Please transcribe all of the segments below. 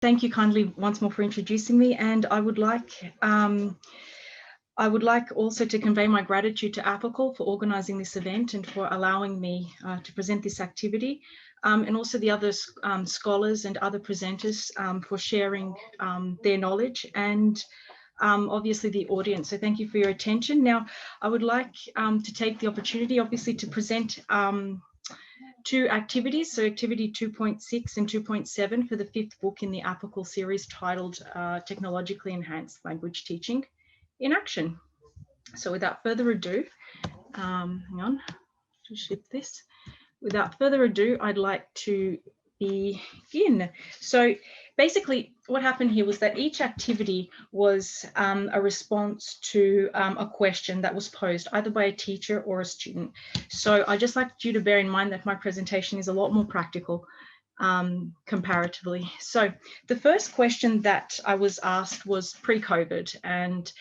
Thank you kindly once more for introducing me, and I would like also to convey my gratitude to APACALL for organising this event and for allowing me to present this activity, and also the other scholars and other presenters for sharing their knowledge, and obviously the audience. So thank you for your attention. Now, I would like to take the opportunity, obviously, to present two activities, so activity 2.6 and 2.7 for the 5th book in the APACALL series titled Technologically Enhanced Language Teaching in Action. So without further ado, hang on, to shift this. Without further ado, I'd like to begin. So basically what happened here was that each activity was a response to a question that was posed either by a teacher or a student. So I just like you to bear in mind that my presentation is a lot more practical comparatively. So the first question that I was asked was pre-COVID, and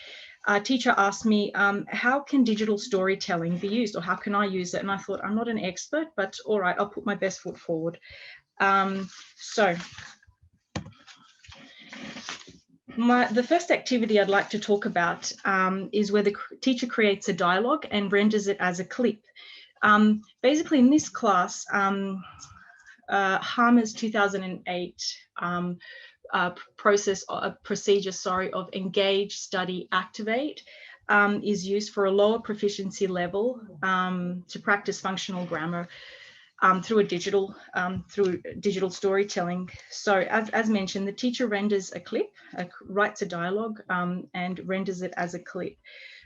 a teacher asked me, how can digital storytelling be used, or how can I use it? And I thought, I'm not an expert, but all right, I'll put my best foot forward. So the first activity I'd like to talk about is where the teacher creates a dialogue and renders it as a clip. Basically, in this class, Harmer's 2008 procedure of engage, study, activate is used for a lower proficiency level to practice functional grammar through digital storytelling. So as mentioned, the teacher renders a clip, writes a dialogue and renders it as a clip.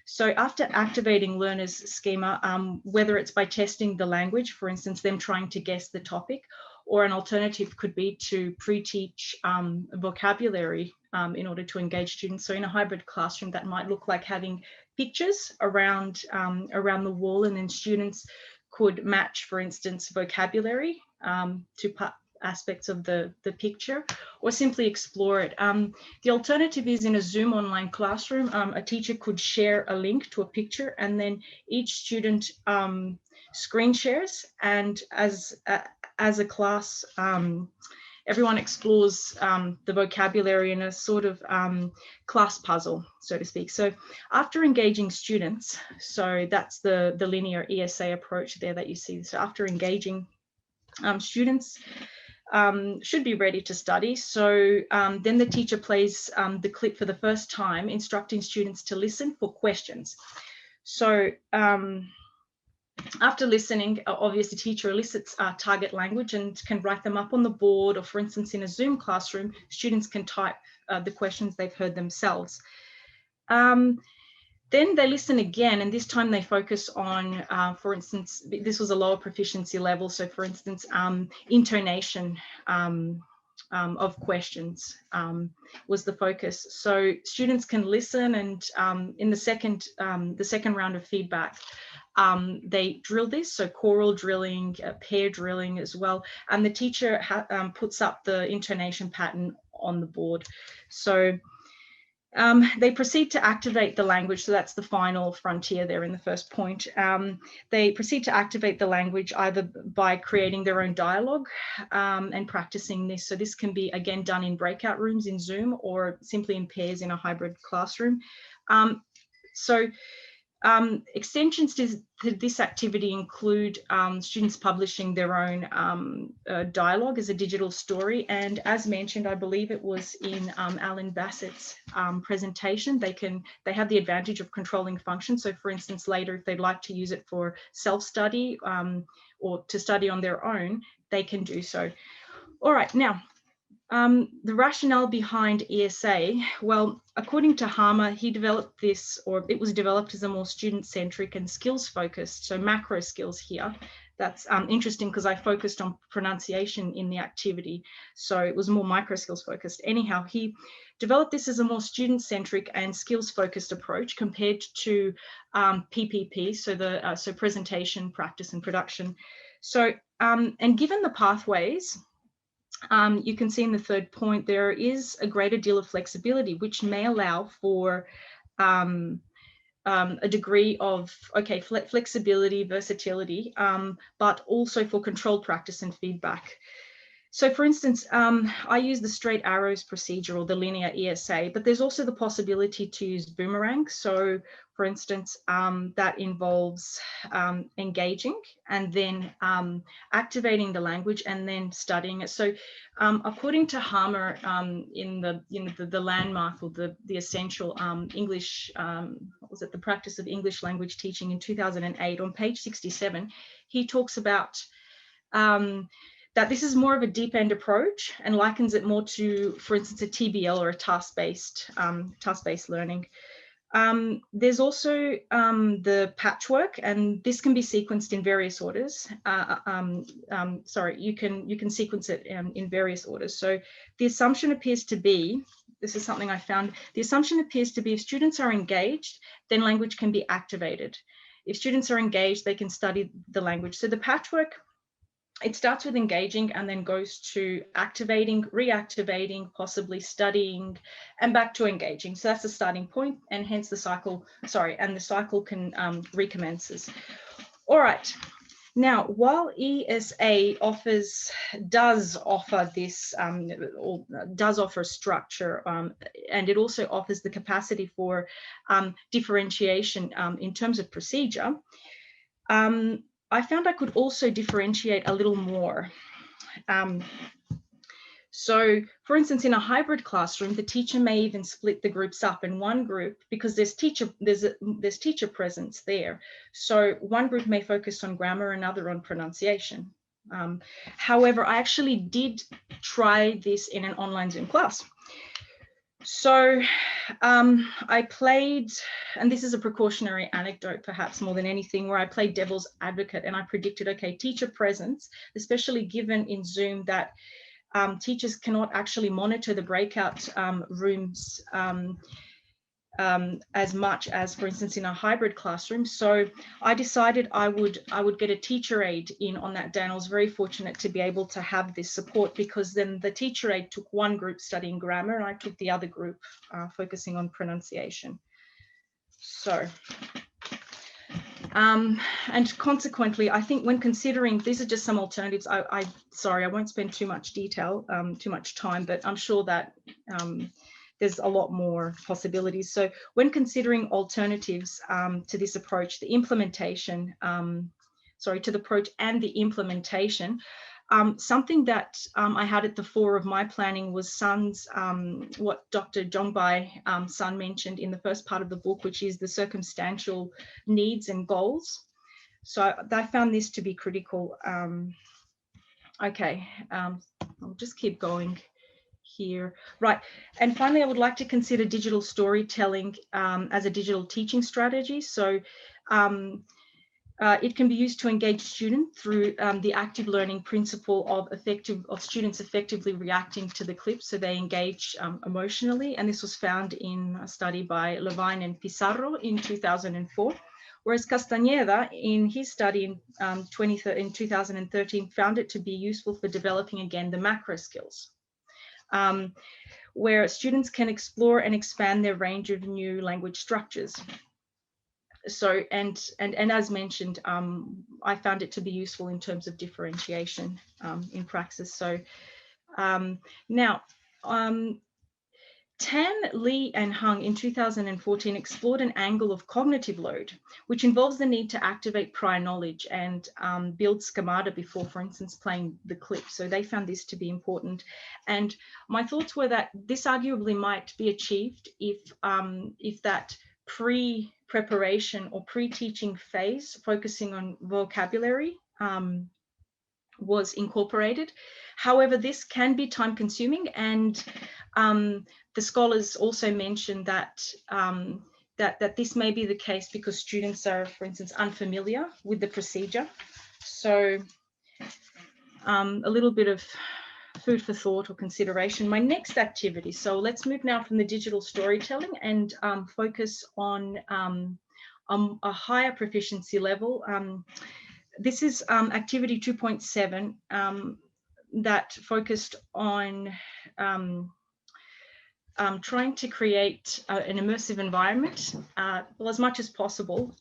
So after activating learners' schema, whether it's by testing the language, for instance, them trying to guess the topic, or an alternative could be to pre-teach vocabulary in order to engage students. So in a hybrid classroom, that might look like having pictures around the wall, and then students could match, for instance, vocabulary to aspects of the picture, or simply explore it. The alternative is in a Zoom online classroom, a teacher could share a link to a picture, and then each student screen shares, and as a class, everyone explores the vocabulary in a sort of class puzzle, so to speak. So after engaging students, so that's the linear ESA approach there that you see. So after engaging students should be ready to study. So then the teacher plays the clip for the first time, instructing students to listen for questions. So after listening, obviously, teacher elicits target language and can write them up on the board, or for instance, in a Zoom classroom, students can type the questions they've heard themselves. Then they listen again, and this time they focus on, for instance, this was a lower proficiency level. So for instance, intonation of questions was the focus. So students can listen, and in the second round of feedback, they drill this, so choral drilling, pair drilling as well, and the teacher puts up the intonation pattern on the board. So they proceed to activate the language, so that's the final frontier there in the first point. They proceed to activate the language either by creating their own dialogue and practicing this. So this can be, again, done in breakout rooms in Zoom, or simply in pairs in a hybrid classroom. Extensions to this activity include students publishing their own dialogue as a digital story. And as mentioned, I believe it was in Alan Bassett's presentation, they have the advantage of controlling functions. So for instance, later, if they'd like to use it for self-study or to study on their own, they can do so. All right, now, the rationale behind ESA, well, according to Harmer, he developed this, or it was developed as a more student-centric and skills-focused, so macro skills here. That's interesting because I focused on pronunciation in the activity, so it was more micro skills focused. Anyhow, he developed this as a more student-centric and skills-focused approach compared to PPP, so presentation, practice, and production. So, and given the pathways, you can see in the third point, there is a greater deal of flexibility, which may allow for a degree of, flexibility, versatility, but also for controlled practice and feedback. So for instance, I use the straight arrows procedure or the linear ESA, but there's also the possibility to use boomerang. So for instance, that involves engaging and then activating the language and then studying it. So according to Harmer in the landmark or the essential English, what was it, the practice of English language teaching in 2008, on page 67, he talks about that this is more of a deep end approach and likens it more to, for instance, a TBL or a task-based learning. There's also the patchwork, and this can be sequenced in various orders. Sorry, you can sequence it in various orders. So the assumption appears to be, this is something I found, the assumption appears to be if students are engaged, then language can be activated. If students are engaged, they can study the language. So the patchwork, it starts with engaging and then goes to activating, reactivating, possibly studying, and back to engaging. So that's the starting point, and hence the cycle, and the cycle can recommences. All right. Now, while ESA does offer this, or does offer a structure, and it also offers the capacity for differentiation in terms of procedure, I found I could also differentiate a little more. So, for instance, in a hybrid classroom, the teacher may even split the groups up in one group because there's teacher presence there. So one group may focus on grammar, another on pronunciation. However, I actually did try this in an online Zoom class. So I played, and this is a precautionary anecdote perhaps more than anything, where I played devil's advocate and I predicted, okay, teacher presence, especially given in Zoom that teachers cannot actually monitor the breakout rooms as much as, for instance, in a hybrid classroom. So I decided I would get a teacher aide in on that day, and I was very fortunate to be able to have this support, because then the teacher aide took one group studying grammar and I took the other group focusing on pronunciation. So and consequently, I think when considering, these are just some alternatives. Sorry, I won't spend too much detail, too much time, but I'm sure that there's a lot more possibilities. So when considering alternatives to this approach, the implementation, to the approach and the implementation, something that I had at the fore of my planning was Sun's, what Dr. Jongbai Sun mentioned in the first part of the book, which is the circumstantial needs and goals. So I found this to be critical. Okay, I'll just keep going here. Right, and finally, I would like to consider digital storytelling as a digital teaching strategy. So it can be used to engage students through the active learning principle of students effectively reacting to the clip, so they engage emotionally. And this was found in a study by Levine and Pizarro in 2004. Whereas Castañeda, in his study in 2013, found it to be useful for developing, again, the macro skills, where students can explore and expand their range of new language structures. So, and as mentioned, I found it to be useful in terms of differentiation in praxis. So now, Tan, Lee, and Hung in 2014 explored an angle of cognitive load, which involves the need to activate prior knowledge and build schemata before, for instance, playing the clip. So they found this to be important. And my thoughts were that this arguably might be achieved if that pre-preparation or pre-teaching phase focusing on vocabulary was incorporated. However, this can be time consuming, and the scholars also mentioned that that this may be the case because students are, for instance, unfamiliar with the procedure. So a little bit of food for thought or consideration. My next activity, so let's move now from the digital storytelling and focus on a higher proficiency level. This is activity 2.7 that focused on trying to create an immersive environment, well, as much as possible,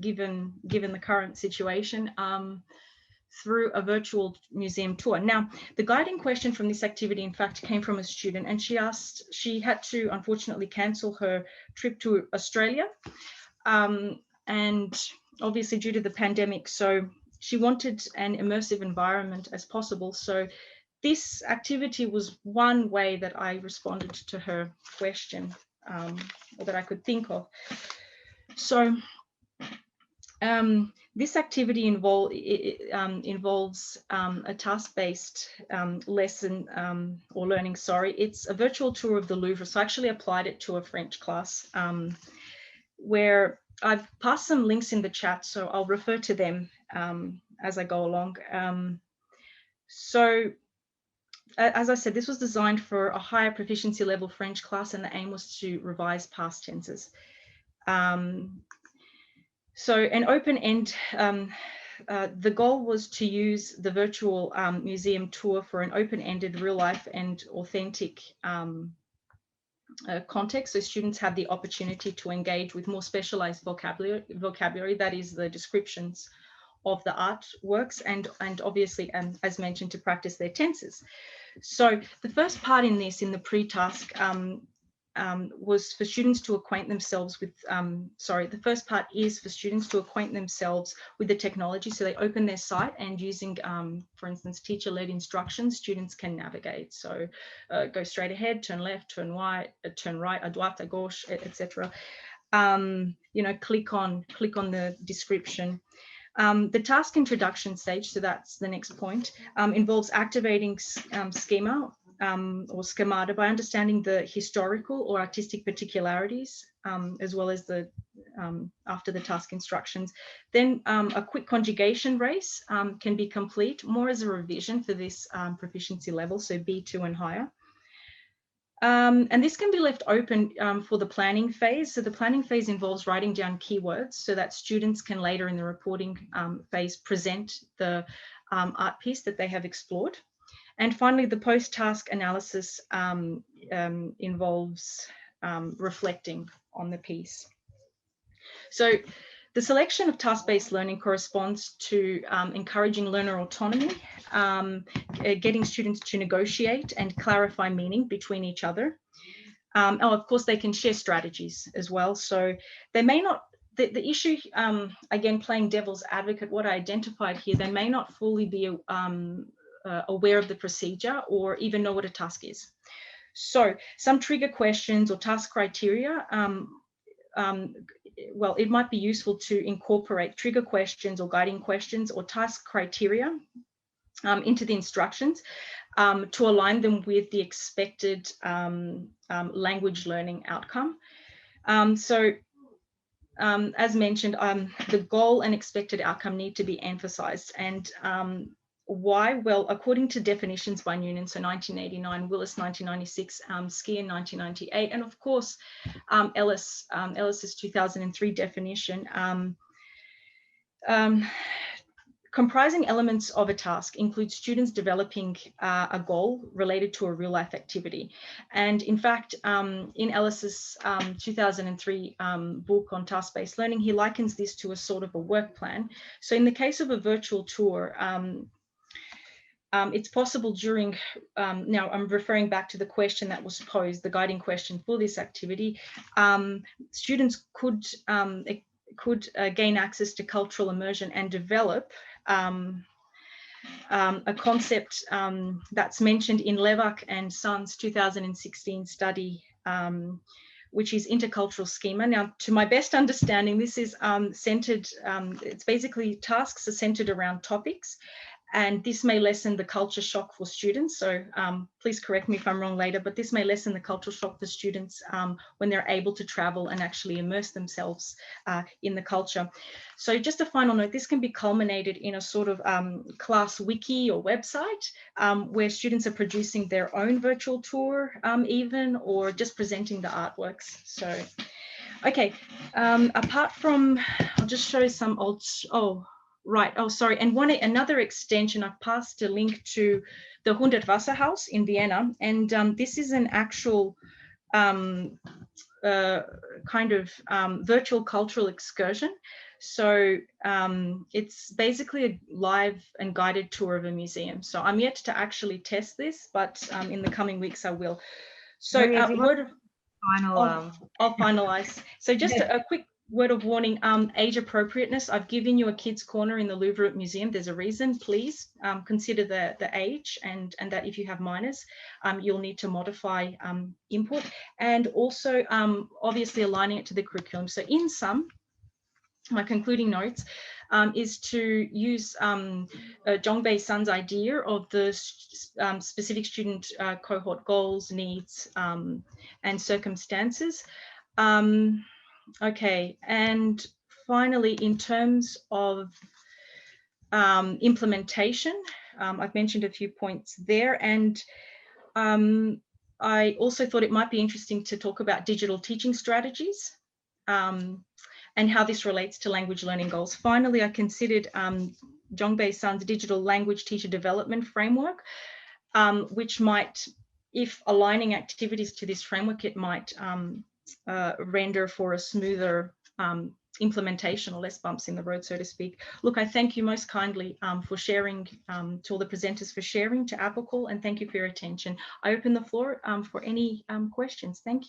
given the current situation. through a virtual museum tour. Now, the guiding question from this activity, in fact, came from a student, and she had to unfortunately cancel her trip to Australia, and obviously due to the pandemic, so she wanted an immersive environment as possible. So this activity was one way that I responded to her question, or that I could think of. So this activity involves a task-based lesson or learning, sorry. It's a virtual tour of the Louvre. So I actually applied it to a French class where I've passed some links in the chat, so I'll refer to them as I go along. So as I said, this was designed for a higher proficiency level French class, and the aim was to revise past tenses. So an open end, the goal was to use the virtual museum tour for an open-ended, real life and authentic context. So students have the opportunity to engage with more specialized vocabulary, that is the descriptions of the artworks, and obviously, as mentioned, to practice their tenses. So the first part in this, in the pre-task, was for students to acquaint themselves with, the first part is for students to acquaint themselves with the technology. So they open their site, and using, for instance, teacher-led instructions, students can navigate. So go straight ahead, turn left, turn right, à droite, à gauche, etc. You know, click on the description. The task introduction stage, so that's the next point, involves activating schema or schemata by understanding the historical or artistic particularities, as well as the after the task instructions. Then a quick conjugation race can be complete, more as a revision for this proficiency level, so B2 and higher. And this can be left open for the planning phase. So the planning phase involves writing down keywords so that students can later in the reporting phase present the art piece that they have explored. And finally, the post-task analysis involves reflecting on the piece. So the selection of task-based learning corresponds to encouraging learner autonomy, getting students to negotiate and clarify meaning between each other. Of course, they can share strategies as well. So they may not, the issue, again, playing devil's advocate, what I identified here, they may not fully be aware of the procedure or even know what a task is. So some trigger questions or task criteria, well, it might be useful to incorporate trigger questions or guiding questions or task criteria into the instructions to align them with the expected language learning outcome. As mentioned, the goal and expected outcome need to be emphasized. And why? Well, according to definitions by Noonan, so 1989, Willis 1996, Ski in 1998, and of course, Ellis's 2003 definition, comprising elements of a task includes students developing a goal related to a real life activity. And in fact, in Ellis's 2003 book on task-based learning, he likens this to a sort of a work plan. So in the case of a virtual tour, it's possible during, now I'm referring back to the question that was posed, the guiding question for this activity, students could gain access to cultural immersion and develop a concept that's mentioned in Levac and Sons 2016 study, which is intercultural schema. Now, to my best understanding, this is centered, it's basically tasks are centered around topics, and this may lessen the culture shock for students. So please correct me if I'm wrong later, but this may lessen the cultural shock for students when they're able to travel and actually immerse themselves in the culture. So just a final note, this can be culminated in a sort of class wiki or website where students are producing their own virtual tour even, or just presenting the artworks. So, okay, apart from, I'll just show some old, right. Oh, sorry. And another extension, I've passed a link to the 100 Wasserhaus in Vienna. And this is an actual kind of virtual cultural excursion. So it's basically a live and guided tour of a museum. So I'm yet to actually test this, but in the coming weeks I will. So I'll finalize. So just a quick word of warning, age appropriateness. I've given you a kids corner in the Louvre Museum. There's a reason. Please consider the age, and that if you have minors, you'll need to modify input, and also obviously aligning it to the curriculum. So in sum, my concluding notes is to use Zhongbei Sun's idea of the specific student cohort goals, needs, and circumstances. Okay, and finally, in terms of implementation, I've mentioned a few points there, and I also thought it might be interesting to talk about digital teaching strategies and how this relates to language learning goals. Finally, I considered Zhongbei Sun's digital language teacher development framework, which might, if aligning activities to this framework, it might render for a smoother implementation or less bumps in the road, so to speak. Look, I thank you most kindly for sharing, to all the presenters for sharing, to APACALL, and thank you for your attention. I open the floor for any questions. Thank you.